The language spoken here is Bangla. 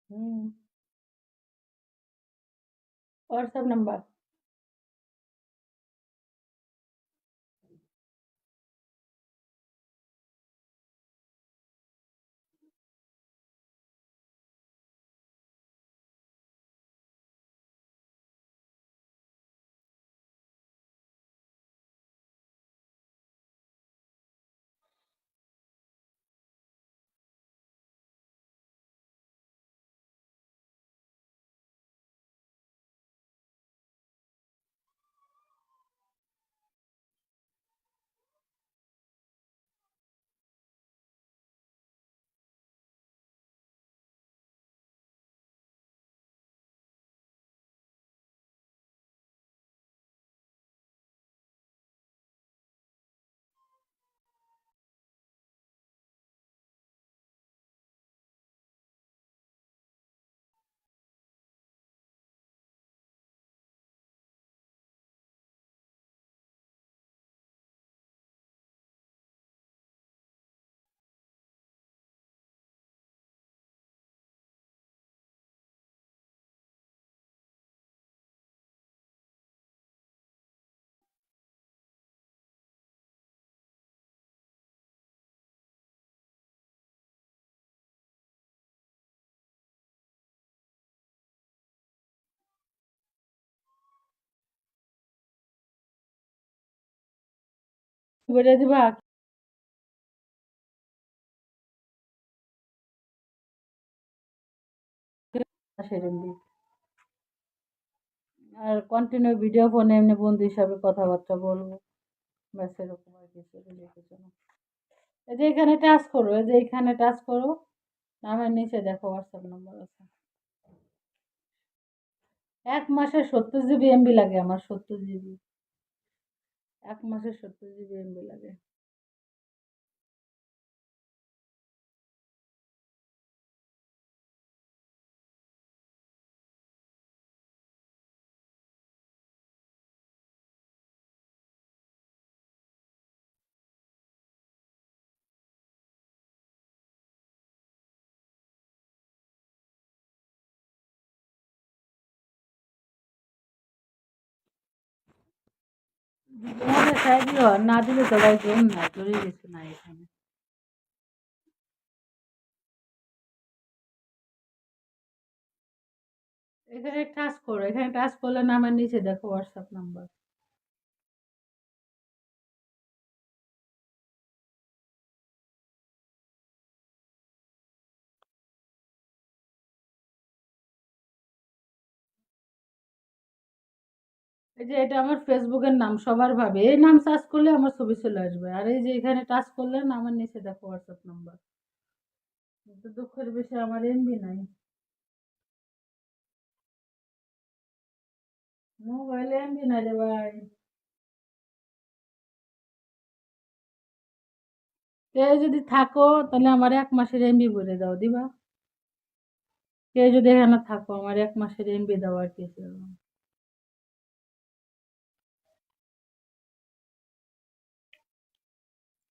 हुँ, व्हाट्सएप नंबर। বলে দিবা সেরেন্ডি আর কন্টিনিউ ভিডিও ফোনে এমনি বন্ধু হিসাবে কথাবার্তা বলবো। ব্যাস এরকম আর কিছু কিছু না। এই যে এখানে টাচ করো, এই যে এখানে টাচ করো, নামের নিচে দেখো হোয়াটসঅ্যাপ নাম্বার আছে। 1 মাসে 70 জিবি এমবি লাগে আমার, 70 জিবি। 1 মাসে 70 জিবি এমবি লাগে। তোমাদের খাই দিও, আর না দিলে তো ভাই কেউ না, চলে গেছে না এখানে। এখানে টাচ করো, এখানে টাচ করলে নামের নিচে দেখো হোয়াটসঅ্যাপ নাম্বার। এই যে এটা আমার ফেসবুকের নাম, সবার ভাবে এই নাম সার্চ করলে আমার ছবি চলে আসবে। আর এই যে এখানে টাচ করলে নামের নিচে দেখো হোয়াটসঅ্যাপ নাম্বার। কিন্তু দুঃখের বিষয় আমার এমবি নাই, মোবাইলে এমবি নাই রে ভাই। কেউ যদি থাকো তাহলে আমার 1 মাসের এমবি ভরে দাও, দিবা? কেউ যদি এখানে থাকো আমার 1 মাসের এমবি দাও আর কিছু।